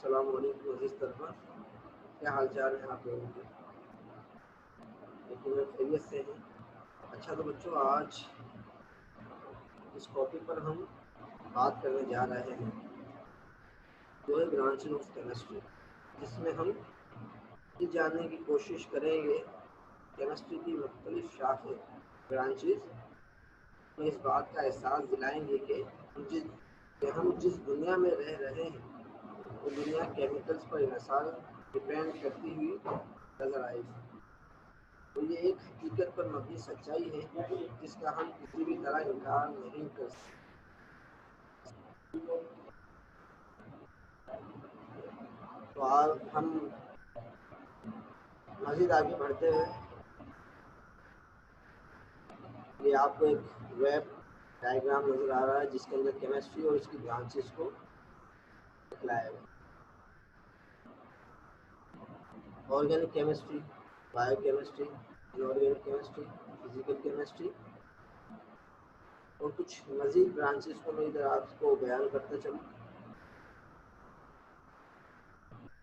अस्सलाम वालेकुम अज़ीज़ तलबा, क्या हाल चाल है आप लोगों के? लेकिन मैं खैरियत से हैं। अच्छा तो बच्चों, आज इस टॉपिक पर हम बात करने जा रहे हैं जो है ब्रांचेज ऑफ केमिस्ट्री, जिसमें हम ये जानने की कोशिश करेंगे केमिस्ट्री की मुख्तलिफ शाखें ब्रांचेज में इस बात का एहसास दिलाएंगे कि हम जिस दुनिया में रह रहे हैं वो दुनिया केमिकल्स पर इंसार डिपेंड करती हुई नजर आएगी। तो ये एक हकीकत पर मबनी सच्चाई है जिसका हम किसी भी तरह इनकार नहीं कर सकते। तो आज हम मज़ीद आगे बढ़ते हैं। ये आपको एक वेब डायग्राम नज़र आ रहा है जिसके अंदर केमिस्ट्री और इसकी ब्रांचेस को दिखलाया गया। Organic chemistry, bio chemistry, inorganic chemistry, physical chemistry और कुछ मज़ीद ब्रांचेस को मैं इधर आपको बयान करते चलूँ।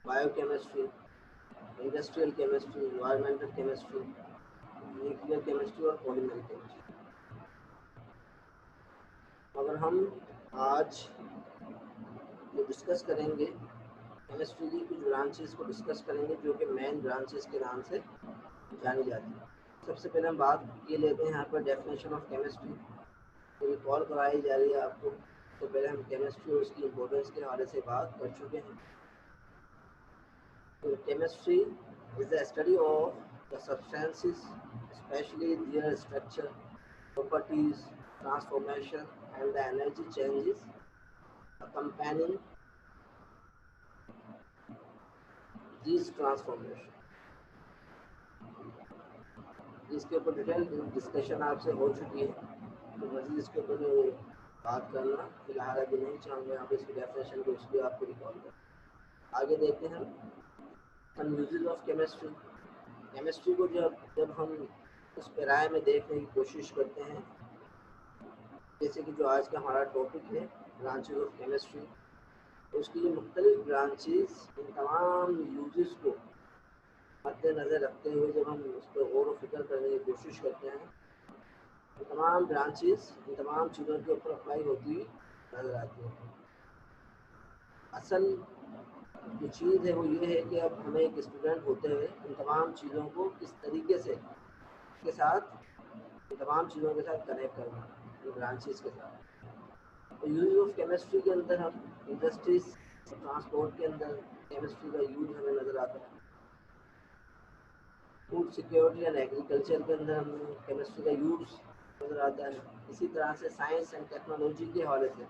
Bio chemistry, industrial chemistry, environmental chemistry, nuclear chemistry और पॉलीमर केमिस्ट्री। मगर हम आज ये डिस्कस करेंगे केमिस्ट्री की कुछ ब्रांचेस को डिस्कस करेंगे जो कि मेन ब्रांचेस के नाम से जानी जाती है। सबसे पहले हम बात ये लेते हैं यहाँ पर डेफिनेशन ऑफ केमिस्ट्री। तो ये कॉल कराई जा रही है आपको, तो पहले हम केमिस्ट्री और उसकी इम्पोर्टेंस के हवाले से बात कर चुके हैं। तो chemistry is the study of the substances, specially there structure, properties, transformation and the energy changes accompanying these transformation। इसके ऊपर डिटेल डिस्कशन आपसे हो चुकी है, तो मज़ीद इसके ऊपर मैं बात करना फिलहाल अभी नहीं चाहूँगा। यहाँ पे इसकी डेफिनेशन को इसलिए आपको रिकॉल कर आगे देखते हैं हम यूजेस ऑफ केमिस्ट्री। केमिस्ट्री को जब हम उस पैराए में देखने की कोशिश करते हैं, जैसे कि जो आज का हमारा टॉपिक है ब्रांचेज ऑफ केमिस्ट्री, उसकी जो मुख्तलिफ ब्रांचेस, इन तमाम यूजेस को मद्देनज़र रखते हुए जब हम उस पर गौर व फिक्र करने की कोशिश करते हैं तो तमाम ब्रांचेस इन तमाम चीज़ों के ऊपर अप्लाई होती हुई नज़र आती है। असल जो चीज़ है वो ये है कि अब हमें एक स्टूडेंट होते हुए इन तमाम चीज़ों को किस तरीके से के साथ इन तमाम चीज़ों के साथ कनेक्ट करना, इन ब्रांचेस के साथ। तो यूज ऑफ केमिस्ट्री के अंदर हम इंडस्ट्रीज, ट्रांसपोर्ट के अंदर केमिस्ट्री का यूज हमें नज़र आता है। फूड सिक्योरिटी एंड एग्रीकल्चर के अंदर हमें केमिस्ट्री का यूज नज़र आता है। इसी तरह से साइंस एंड टेक्नोलॉजी के हवाले से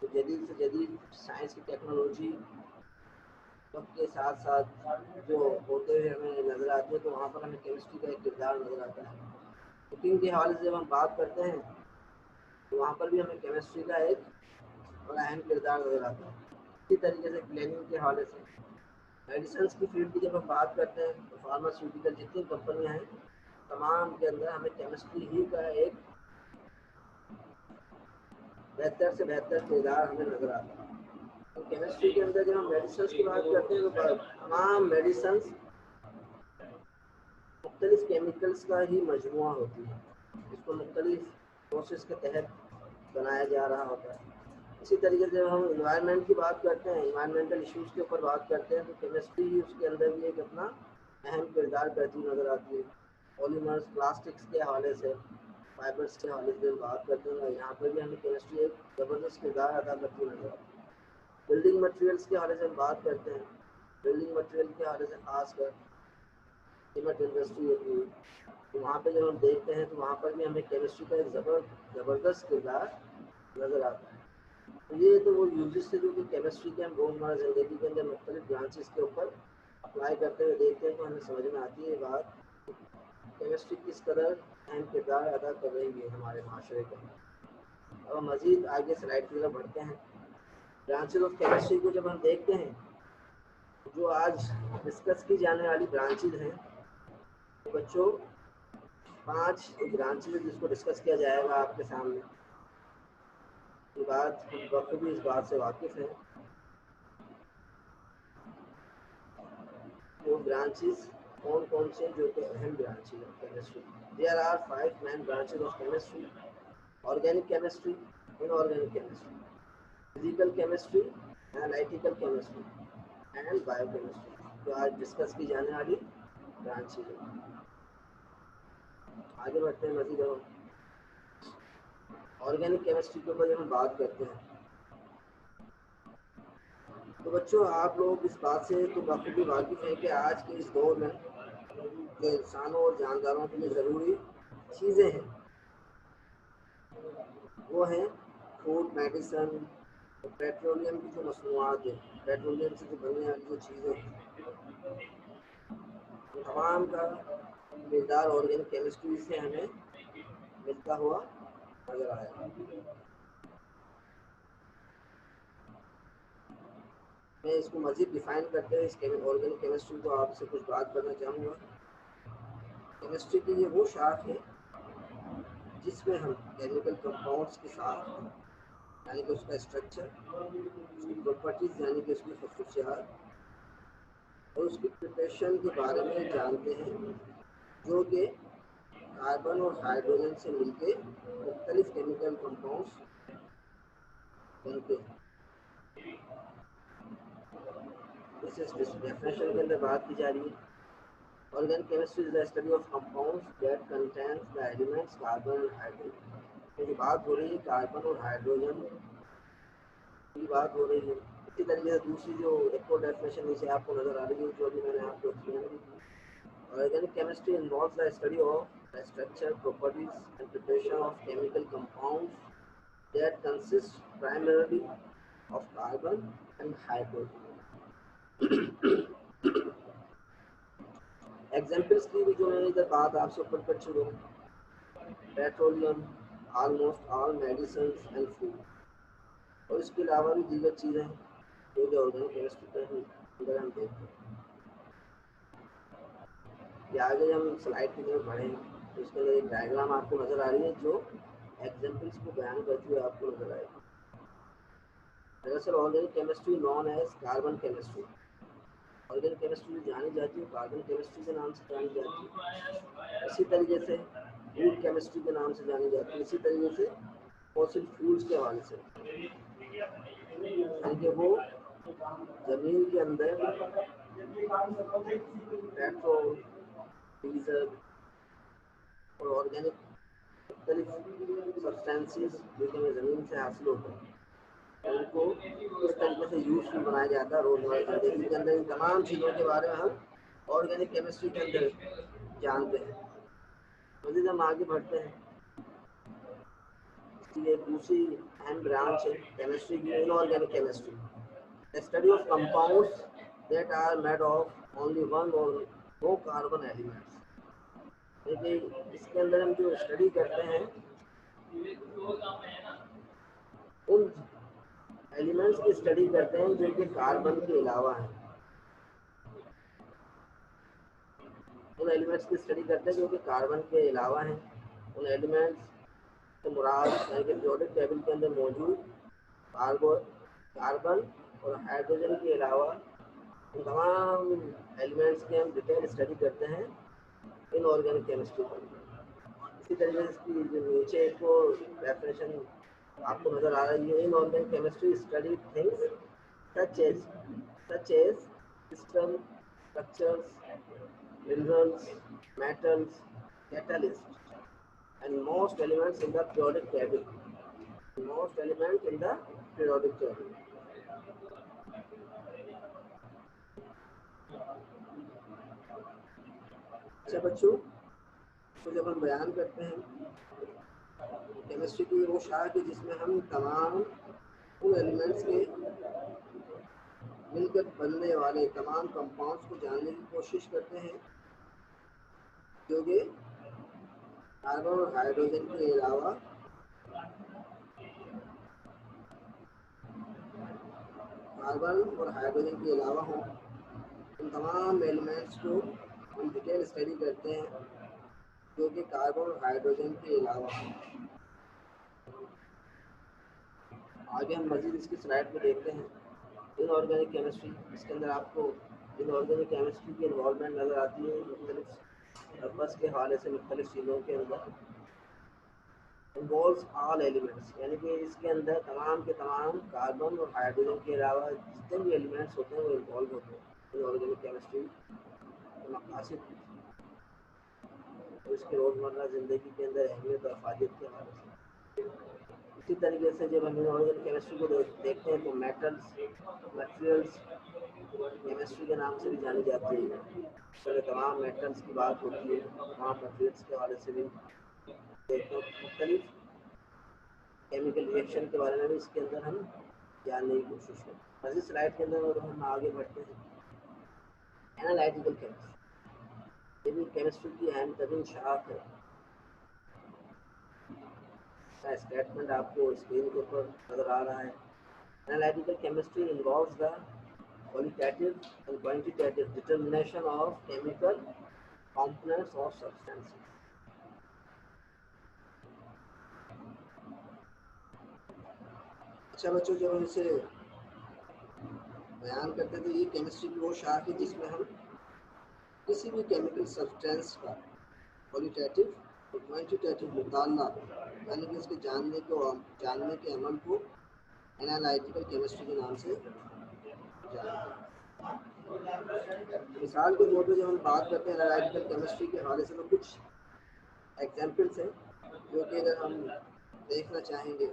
तो जदीद से जदीद साइंस की टेक्नोलॉजी वक्त के साथ साथ जो होते हुए हमें नज़र आती है, तो वहाँ पर हमें केमिस्ट्री का एक किरदार नज़र आता है। कुकिंग के हवाले से जब हम बात करते हैं तो वहाँ पर भी हमें केमिस्ट्री का एक बड़ा अहम किरदार नज़र आता है। इसी तरीके से प्लानिंग के हवाले से मेडिसिन की फील्ड की जब हम बात करते हैं तो फार्मास्यूटिकल जितनी कंपनियां हैं तमाम के अंदर हमें केमिस्ट्री ही का एक बेहतर से बेहतर किरदार हमें नज़र आता है। तो केमिस्ट्री के अंदर जब हम मेडिसिन की बात करते हैं तो तमाम मेडिसिन मुख्तलिफ केमिकल्स का ही मजमुआ होती है, इसको मुख्तलिफ प्रोसेस के तहत बनाया जा रहा होता है। इसी तरीके से जब हम इन्वायरमेंट की बात करते हैं, इन्वायरमेंटल इश्यूज़ के ऊपर बात करते हैं, तो केमिस्ट्री ही उसके अंदर भी एक अपना अहम किरदार करती नज़र आती है। पॉलीमर्स, प्लास्टिक्स के हवाले से, फाइबर्स के हवाले से बात करते हैं, यहाँ पर भी हमें केमिस्ट्री एक ज़बरदस्त किरदार अदा करती नज़र आती है। बिल्डिंग मटेरियल्स के हवाले से हम बात करते हैं, बिल्डिंग मटेरियल के हवाले से खासकर सीमेंट इंडस्ट्री होती है, तो वहाँ पर जब हम देखते हैं तो वहाँ पर भी हमें केमिस्ट्री का एक ज़बरदस्त किरदार नज़र आता है। तो ये तो वो यूजेस थे जो कि केमिस्ट्री के हम रोज़मर्रा ज़िंदगी के अंदर मुख्तलिफ ब्रांचेस के ऊपर अप्लाई करते हुए देखते हैं, तो हमें समझ में आती है ये बात केमिस्ट्री किस कदर अहम किरदार अदा कर रही है हमारे माशरे के अंदर। अब मज़ीद आगे स्लाइड की तरफ बढ़ते हैं। ब्रांचेज ऑफ केमिस्ट्री को जब हम देखते हैं, जो आज डिस्कस की जाने वाली ब्रांचेज हैं, तो बच्चों 5 ब्रांचेज जिसको डिस्कस किया जाएगा आपके सामने। बात बखूबी इस बात से वाकिफ़ है ब्रांचेस कौन कौन से जो कि अहम branches of chemistry? There are 5 main branches of chemistry: organic chemistry, inorganic chemistry, physical chemistry, analytical chemistry and biochemistry. तो आज डिस्कस की जाने वाली ब्रांचेज है। आगे बढ़ते हैं मजीद। ऑर्गेनिक केमिस्ट्री के ऊपर जब हम बात करते हैं तो बच्चों आप लोग इस बात से तो काफ़ी वाकिफ़ हैं कि आज के इस दौर में जो इंसानों और जानदारों के लिए ज़रूरी चीज़ें हैं वो हैं फूड, मेडिसन, पेट्रोलियम की जो मसनूआत है, पेट्रोलियम से जो बनने वाली जो चीज़ें हैं, तमाम का मकदार ऑर्गेनिक केमिस्ट्री से हमें मिलता हुआ नजर आया। मैं इसको मज़ीद डिफाइन करते हैं इस ऑर्गेनिक केमिस्ट्री को आपसे कुछ बात करना चाहूँगा। केमिस्ट्री की ये वो शाख है जिसमें हम केमिकल कंपाउंड्स के साथ यानी कि उसका स्ट्रक्चर, उसकी प्रॉपर्टीज़ यानी कि उसकी खसूसियात और उसकी प्रिपरेशन के बारे में जानते हैं, जो कि कार्बन और हाइड्रोजन से मिलके मुख्तलिफ केमिकल कंपाउंड्स बनते हैं। इस डेफिनेशन के अंदर बात की जा रही है। Organic chemistry is the study of compounds that contains the elements carbon and hydrogen. तो बात हो रही है कार्बन और हाइड्रोजन की बात हो रही है। इसी तरीके से दूसरी जो एक और डेफिनेशन नीचे आपको नजर आ रही है, जो भी मैंने आपको एक्सप्लेन की थी, organic chemistry involves the study of the structure, properties and preparation of chemical compounds that consist primarily of carbon and hydrogen. Examples की भी जो मैंने इधर बात आपसे ऊपर कर चुका हूँ, petroleum, almost all medicine and food, और इसके अलावा भी दीगर चीज़ें जो ऑर्गेनिक केमिस्ट्री के अंदर हम देखते हैं। कि आगे हम स्लाइड की तरफ बढ़ें तो इसके अंदर एक डायग्राम आपको नज़र आ रही है जो एग्जाम्पल्स को बयान करती हुए आपको नजर आएगी। दरअसल organic chemistry known as carbon chemistry, organic chemistry जानी जाती है कार्बन केमिस्ट्री के नाम से जानी जाती है। इसी तरीके से फूड केमिस्ट्री के नाम से जानी जाती है। इसी तरीके से फॉसिल फ्यूल्स के हवाले से, यानी कि वो जमीन के अंदर पेट्रोल, डीजल और ऑर्गेनिक मुख्तलिफ सब्सटेंसेस जो कि हमें ज़मीन से हासिल होता है, उनको इस तरीके से यूज़फुल बनाया जाता है रोज़मर्रा ज़िंदगी के अंदर। इन तमाम चीज़ों के बारे में हम ऑर्गेनिक केमिस्ट्री के अंदर जानते हैं। मज़ीद हम आगे बढ़ते हैं। इसलिए दूसरी अहम ब्रांच है केमिस्ट्री की inorganic chemistry, the study of compounds that are made of only one or no carbon elements. देखिए इसके अंदर हम जो स्टडी करते हैं उन एलिमेंट्स की स्टडी करते हैं जो कि कार्बन के अलावा हैं। उन एलिमेंट्स की स्टडी करते हैं जो कि कार्बन के अलावा हैं। उन एलिमेंट्स से मुराद यानी कि पीरियोडिक टेबल के अंदर मौजूद कार्बन और हाइड्रोजन के अलावा उन तमाम एलिमेंट्स की हम डिटेल स्टडी करते हैं इन ऑर्गेनिक केमिस्ट्री पर। इसी तरीके से इसकी जो नीचे एक और डेफिनेशन आपको नज़र आ रही है, inorganic chemistry study things such as system, structures, minerals, metals, catalysts, and most elements in the periodic table. Most elements in the periodic table. अच्छा बच्चों, तो जब हम बयान करते हैं केमिस्ट्री की वो शाख है जिसमें हम तमाम उन एलिमेंट्स के मिलकर बनने वाले तमाम कंपाउंड्स को जानने की कोशिश करते हैं जो कि कार्बन और हाइड्रोजन के अलावा हों। उन तमाम एलिमेंट्स को हम डिटेल स्टडी करते हैं जो कि कार्बन और हाइड्रोजन के अलावा हों। आगे हम मजीद इसकी स्लाइड में देखते हैं इनऑर्गेनिक केमिस्ट्री। इसके अंदर आपको इनऑर्गेनिक केमिस्ट्री की इन्वॉल्वमेंट नज़र आती है मुख्तलिफ पर्पस के हवाले से मुख्तलिफ चीज़ों के अंदर। इन्वॉल्व्स ऑल एलिमेंट्स, यानी कि इसके अंदर तमाम के तमाम कार्बन और हाइड्रोजन के अलावा जितने भी एलिमेंट्स होते हैं वो इन्वॉल्व होते हैं इनऑर्गेनिक केमिस्ट्री के मकासद और इसके रोज़मर्रा ज़िंदगी के अंदर अहमियत और अफादियत के हवाले से। इसी तरीके से जब हम इनऑर्गेनिक केमिस्ट्री को देखते हैं तो मेटल्स मटेरियल्स केमिस्ट्री के नाम से भी जानी जाती है। तो तमाम मेटल्स की बात होती है, तमाम मटेरियल्स के हवाले से भी देखते हैं। मुख्तलिफ केमिकल रिएक्शन के बारे में भी इसके अंदर हम जानने की कोशिश करें। मज़ीद स्लाइड के अंदर हम आगे बढ़ते हैं। एनालिटिकल केमिस्ट्री, ये भी केमिस्ट्री की अहम तरीन शाख है। का स्टेटमेंट आपको स्क्रीन के ऊपर नज़र आ रहा है। Analytical chemistry involves the qualitative and quantitative determination of chemical components of substances. अच्छा बच्चों, जब हम इसे बयान करते हैं तो ये केमिस्ट्री की वो शाख है जिसमें हम किसी भी केमिकल सब्सटेंस का क्वालिटेटिव और क्वांटिटेटिव मुताला यानी कि इसके जानने के अमल को एनालिटिकल केमिस्ट्री के नाम से जानते हैं। मिसाल के तौर पर जब हम बात करते हैं एनालिटिकल केमिस्ट्री के हवाले से तो कुछ एग्जाम्पल्स हैं जो कि अगर हम देखना चाहेंगे।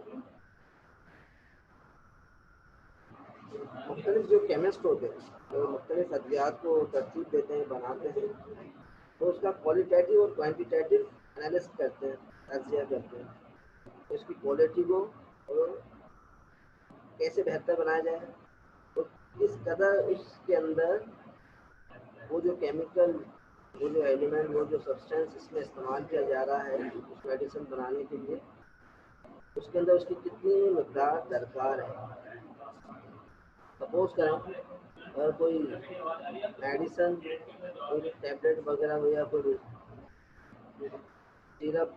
मुख्तलिफ जो केमिस्ट होते हैं जो मुख्तलिफ अद्वियात को तरतीब देते हैं, बनाते हैं, तो उसका क्वालिटेटिव और क्वांटिटेटिव एनालिसिस करते हैं, तज्जिया करते हैं। तो इसकी क्वालिटी को और कैसे बेहतर बनाया जाए, तो किस कदर उसके अंदर वो जो केमिकल, वो जो एलिमेंट, वो जो सब्सटेंस इसमें इस्तेमाल किया जा रहा है उस मेडिसिन बनाने के लिए, उसके अंदर उसकी कितनी मकदार दरकार है। सपोज करें अगर कोई मेडिसिन, कोई टैबलेट वगैरह हो या कोई सिरप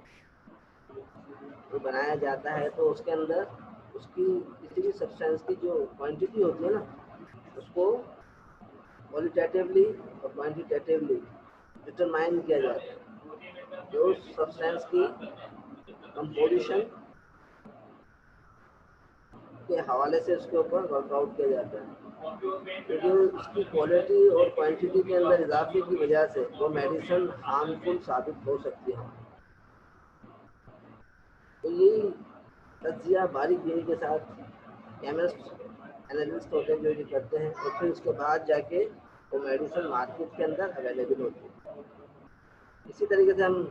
जो बनाया जाता है, तो उसके अंदर उसकी किसी भी सब्सटेंस की जो क्वांटिटी होती है ना, उसको क्वालिटेटिवली और क्वांटिटेटिवली डिटरमाइन किया जाता है। जो सब्सटेंस की कंपोजिशन के हवाले से उसके ऊपर वर्कआउट किया जाता है। क्योंकि उसकी क्वालिटी और क्वांटिटी के अंदर इजाफे की वजह से वो मेडिसिन हार्मफुल साबित हो सकती है। तो यही तज्जिया बारीकी के साथ केमिस्ट एनालिस्ट होते हैं जो ये करते हैं, और फिर उसके बाद जाके वो मेडिसिन मार्केट के अंदर अवेलेबल होती है। इसी तरीके से हम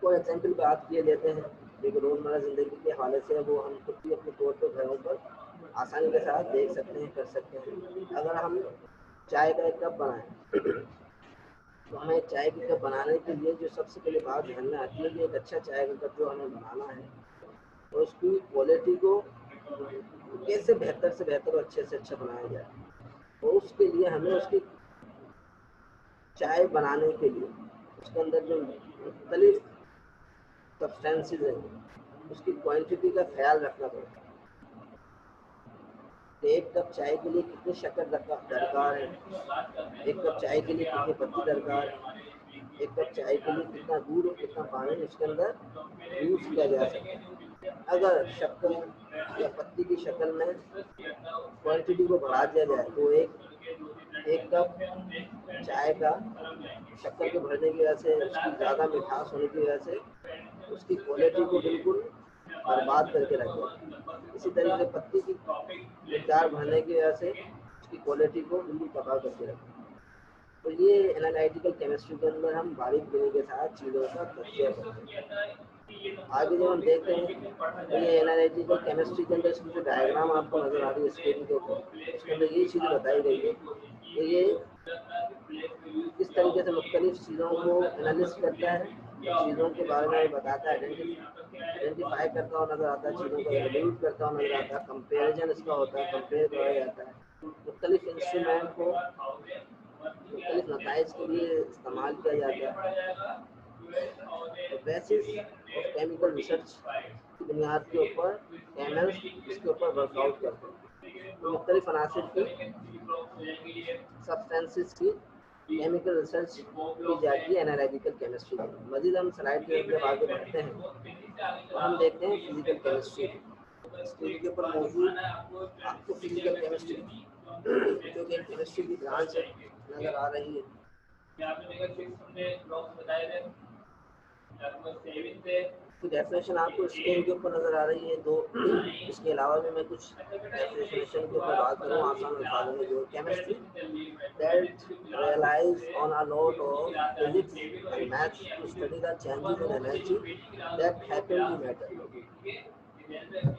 कोई एग्जाम्पल बात किए लेते हैं जो रोज़मर्रा ज़िंदगी के हवाले से वो हम खुद भी अपने तौर पर घरों पर आसानी के साथ देख सकते हैं, कर सकते हैं। अगर हम चाय का एक कप बनाएं तो हमें चाय के कप बनाने के लिए जो सबसे पहले बात ध्यान में आती है कि एक अच्छा चाय का कप जो हमें बनाना है, तो उसकी क्वालिटी को कैसे बेहतर से बेहतर और अच्छे से अच्छा बनाया जाए। तो उसके लिए हमें उसकी चाय बनाने के लिए उसके अंदर जो मुख्तलिफ सब्सटेंसेस हैं उसकी क्वांटिटी का ख्याल रखना पड़ता है। एक कप चाय के लिए कितनी शक्कर दरकार है, एक कप चाय के लिए कितनी पत्ती दरकार है, एक कप चाय के लिए कितना दूध और कितना पानी उसके अंदर यूज़ किया जा सकता है। अगर शक्कर या पत्ती की शक्ल में क्वांटिटी को बढ़ा दिया जाए तो एक कप चाय का शक्कर के भरने की वजह से, उसकी ज़्यादा मिठास होने की वजह से उसकी क्वालिटी को बिल्कुल बर्बाद करके रख दिया। इसी तरीके से पत्ती की मिकदार भरने की वजह से उसकी क्वालिटी को बिल्कुल तबाह करके रख दिया। तो ये एनालिटिकल केमिस्ट्री के अंदर हम बारीक बिनी के साथ चीज़ों का तज्जिया करते हैं। आगे जब हम देखते हैं तो ये एनालिटिकल केमिस्ट्री के अंदर इसकी जो डायग्राम आपको नज़र आ रही है स्क्रीन के ऊपर, उसके अंदर ये चीज़ बताई गई है कि ये किस तरीके से मुख्तलिफ चीज़ों को एनालिसिस करता है, चीज़ों के बारे में बताता है, आइडेंटिफाई करता हुआ नज़र आता है, चीज़ों को एवेल्यूएट करता हुआ नज़र आता है, कंपेरिजन इसका होता है, कंपेयर किया जाता है, मुख्तलिफ इंस्ट्रूमेंट को मुख्तलिफ नताइज के लिए इस्तेमाल किया जाता है। तो बेसिस ऑफ केमिकल रिसर्च की बुनियाद के ऊपर केमिस्ट इसके ऊपर वर्कआउट करते हैं। तो मुख्तलिफ अनासिर की सब्सटेंसेस की केमिकल रिसर्च की जाती है एनालिटिकल केमिस्ट्री में। मजीद हम स्लाइड के जब आगे बढ़ते हैं तो हम देखते हैं फिजिकल केमिस्ट्री। स्क्रीन के ऊपर मौजूद आपको फिजिकल केमिस्ट्री जो कि केमिस्ट्री की ब्रांच है नजर आ रही है। डेफिनेशन आपको स्क्रीन के ऊपर नजर आ रही है। तो इसके अलावा भी मैं कुछ डेफिनेशन के ऊपर बात करूँ आसान अल्फाजों में। जो chemistry that realize on a lot of physics and maths to study the changes in energy that happen to matter.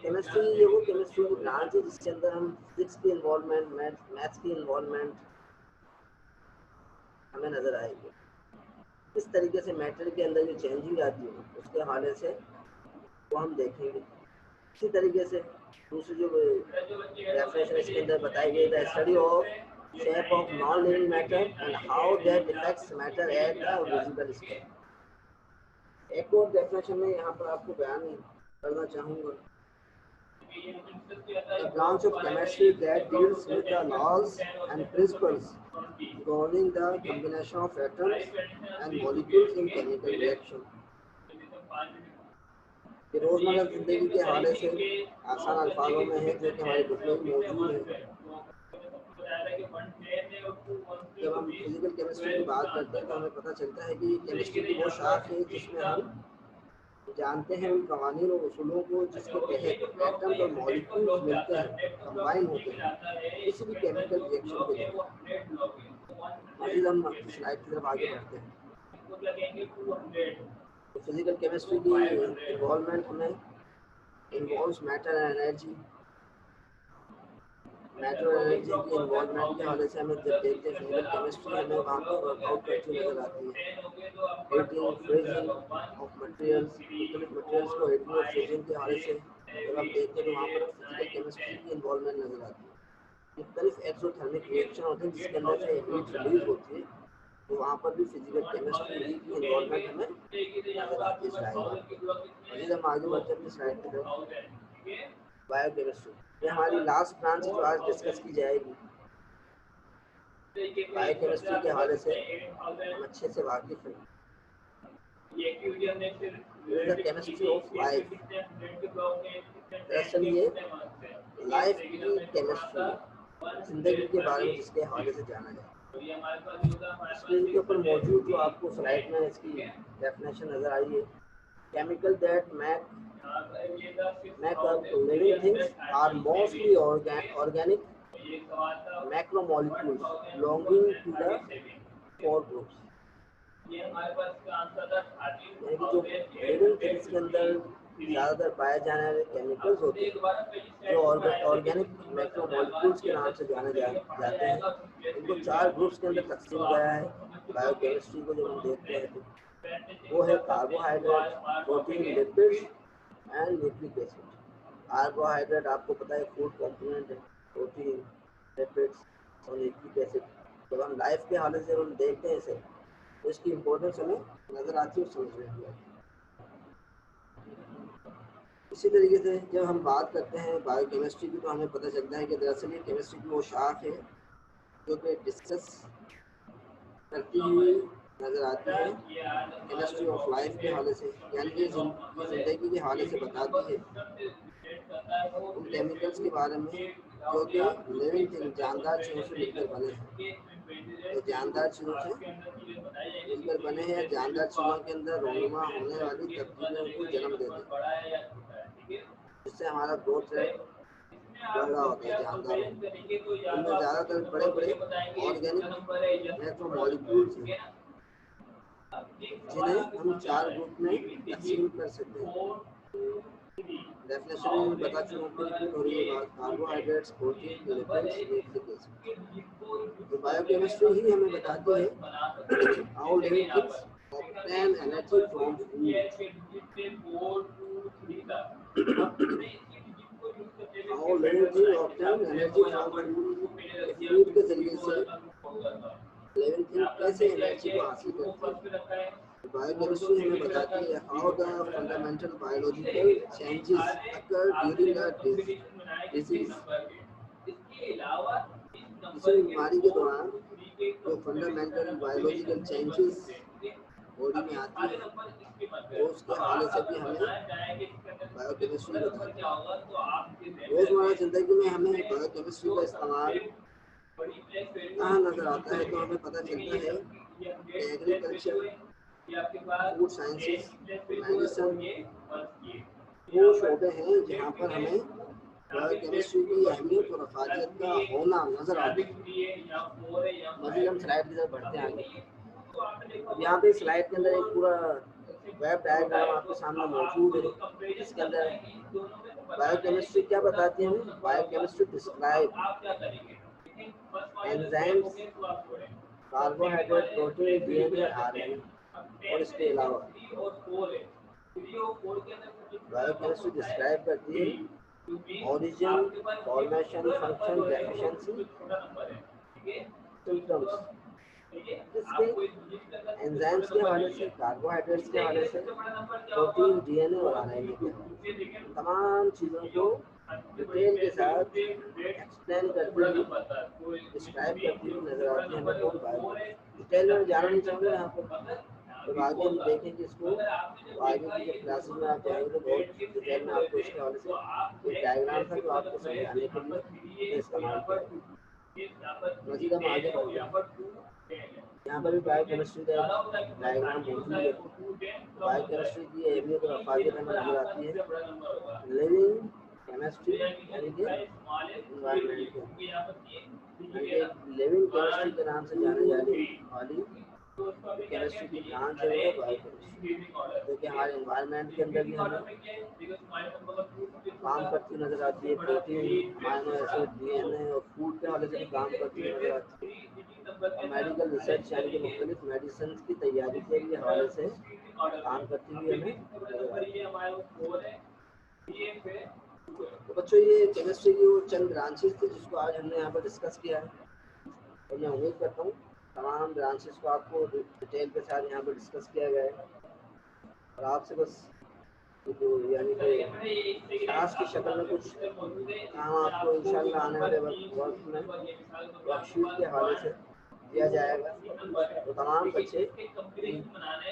Chemistry ये वो केमिस्ट्री की ब्रांच है जिसके अंदर हम फिजिक्स की इन्वॉल्वमेंट, मैथ्स की इन्वॉल्वमेंट हमें नजर आएगी। इस तरीके से मैटर के अंदर जो चेंजिंग आती है उसके हवाले से वो हम देखेंगे। इसी तरीके से दूसरी जो डेफिनेशन इसके अंदर बताई गई है, study of shape of non living matter and how that effects matter at the visible scale. एक और डेफिनेशन में यहाँ पर आपको बयान करना चाहूँगा। The branch of chemistry that deals with the laws and principles governing the combination of atoms and molecules in chemical reaction। ये रोजमर्रा जिंदगी के हवाले से आसान अल्फाजों में है जो कि हमारी बुक में मौजूद है। जब हम फिजिकल केमिस्ट्री की बात करते हैं तो हमें पता चलता है कि केमिस्ट्री की वो शाख है जिसमें हम जानते हैं उन कवानीन और उसूलों को जिसके तहत एटम्स और मॉलिक्यूल्स मिलते हैं, कंबाइन होते हैं किसी भी केमिकल रिएक्शन के लिए। मज़ीद हम स्लाइड की तरफ आगे बढ़ते हैं। तो फिजिकल केमिस्ट्री की इन्वॉल्वमेंट हमें involves matter and energy. Matter और एनर्जी की इन्वॉल्वमेंट के हवाले से हमें जब देखते हैं फिजिकल केमिस्ट्री हमें वहाँ पर वर्कआउट करती नजर आती है। हीटिंग, फ्रीजिंग ऑफ मटेरियल्स, मुख्तलिफ मटेरियल्स को हीटिंग और फ्रीजिंग के हवाले से जब आप देखते हैं तो वहाँ पर फिजिकल केमिस्ट्री की इन्वॉल्वमेंट नजर आती है। मुख्तलिफ एक्सोथर्मिक रिएक्शन होते हैं जिसके अंदर से हीट रिलीज होती है, तो वहाँ पर भी फिजिकल केमिस्ट्री की इन्वॉल्वमेंट हमें नजर आती है। स्लाइड हम आगे बढ़ते हैं स्लाइड की तरफ। बायोकेमिस्ट्री ये हमारी लास्ट ब्रांच जो आज डिस्कस की जाएगी। बायोकेमिस्ट्री के हवाले से हम अच्छे से वाकिफ हैं। केमिस्ट्री ऑफ लाइफ, दरअसल ये लाइफ की केमिस्ट्री, जिंदगी के बारे में जिसके हवाले से जाना जाए। स्क्रीन के ऊपर मौजूद जो आपको स्लाइड में इसकी डेफिनेशन नजर आई है, chemical that make up living things are mostly organic macromolecules belonging to the four groups। यानी कि जो लिविंग थिंग्स के अंदर ज़्यादातर पाए जाने वाले केमिकल्स होते हैं जो ऑर्गेनिक मैक्रोमोलिक्यूल्स के नाम से जाने जाते हैं, इनको 4 ग्रुप्स के अंदर तकसीम गया है। बायोकेमिस्ट्री को जब हम देखते हैं तो वो है carbohydrate, protein, lipids and nucleic acid. Carbohydrate आपको पता है फूड कंपोनेंट है, प्रोटीन, लिपिड्स और न्यूक्लिक एसिड। जब हम लाइफ के हालत से हम देखते हैं इसे तो इसकी इम्पोर्टेंस हमें नज़र आती है और समझ में आती है। इसी तरीके से जब हम बात करते हैं बायोकेमिस्ट्री की तो हमें पता चलता है कि दरअसल ये केमिस्ट्री की वो शाख है जो कि डिस्कस करती हुई नज़र आती है केमिस्ट्री ऑफ लाइफ के हवाले से, यानी कि ज़िंदगी के हवाले से बताती है उन केमिकल्स के बारे में जो कि लिविंग थिंग, जानदार चीज़ों से मिलकर बने हैं। तो जानदार चीज़ों से मिलकर बने हैं, जानदार चीज़ों के अंदर रोनुमा होने वाली तब्दीलियों को जन्म देते हैं, जिससे हमारा ग्रोथ रेट बढ़ रहा होता है। जानदार उनमें ज़्यादातर बड़े बड़े ऑर्गेनिक मैक्रोमोलिक्यूल्स हैं जिन्हें हम 4 ग्रुप में तकसीम कर सकते हैं। डेफिनेशन में बता चुका हूँ, रिपीट हो रही है बात। Carbohydrates, protein, lipids, nucleic acid. तो बायोकेमिस्ट्री ही हमें बताती है how living things obtain energy from food, how living things obtain energy from food के जरिए से लिविंग थिंग कैसे एनर्जी को हासिल करती है। बायोकेमिस्ट्री हमें बताती है how the fundamental biological changes occur during a disease. किसी भी बीमारी के दौरान जो फंडामेंटल बायोलॉजिकल चेंजेस बॉडी में आती है तो उसके हवाले से भी हमें बायोकेमिस्ट्री बताती है। रोज़मर्रा ज़िंदगी में हमें बायोकेमिस्ट्री का इस्तेमाल कहाँ नज़र आता है, तो हमें पता चलता है कि एग्रीकल्चर, फूड साइंसेस, मेडिसिन वो शोबे हैं जहाँ पर हमें बायोकेमिस्ट्री की अहमियत और अफादियत का होना नज़र आता है। मज़ीद हम स्लाइड की तरफ बढ़ते हैं आगे। अब यहाँ पे स्लाइड के अंदर एक पूरा वेब डायग्राम आपके सामने मौजूद है, जिसके अंदर बायोकेमिस्ट्री क्या बताती है हमें। Biochemistry describe enzymes, carbohydrate, protein, DNA, RNA और इसके अलावा बायोकेमिस्ट्री डिस्क्राइब करती है origin, formation, function, deficiency, symptoms. इसके एंजाइम्स के हवाले से, कार्बोहाइड्रेट्स के हवाले से, प्रोटीन, डीएनए और आरएनए के तमाम चीज़ों को डिटेल के साथ एक्सप्लेन करती हुई, डिस्क्राइब करती हुई नजर आती है हमें। कौन बायोकेमिस्ट्री डिटेल में जाना नहीं चाहूँगा यहाँ पर, जब आगे हम देखेंगे इसको तो आगे की जब क्लासेस में आप जाएंगे तो बहुत डिटेल में आपको इसके हवाले से एक डायग्राम था जो आपको समझाने के लिए इस्तेमाल किया। मज़ीद हम आगे बढ़ते हैं। यहाँ पर भी बायोकेमिस्ट्री का डायग्राम मौजूद है। बायोकेमिस्ट्री की अहमियत और अफादियत हमें नजर आती है लिविंग केमिस्ट्री यानी कि एनवायरनमेंट को, लिविंग केमिस्ट्री के नाम से जाने जाने वाली केमिस्ट्री की ब्रांच है वो बायोकेमिस्ट्री, जो कि हमारे एनवायरनमेंट के अंदर भी हमें काम करती नजर आती है। प्रोटीन, अमाइनो एसिड, डीएनए और फूड के हवाले से भी काम करती नजर आती है। और मेडिकल रिसर्च यानी कि मुख्तलिफ मेडिसिन की तैयारी के भी हवाले से काम करती हुई हमें नजर आती है। तो बच्चों ये केमिस्ट्री की वो चंद ब्रांचेस थी जिसको आज हमने यहाँ पर डिस्कस किया है, और मैं उम्मीद करता हूँ तमाम ब्रांचेस को आपको डिटेल के साथ यहाँ पर डिस्कस किया गया है। और आपसे बस यानी कि क्लास की शक्ल में कुछ काम आपको इंशाल्लाह आने वाले वक्त में वर्कशीट के हवाले से दिया जाएगा। तो तमाम बच्चे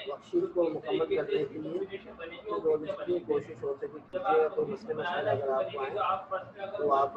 वर्कशीट को मुकम्मल करने के लिए तो जितनी कोशिश हो सके कीजिएगा। कोई मसले मसाइल अगर आपको आए तो आप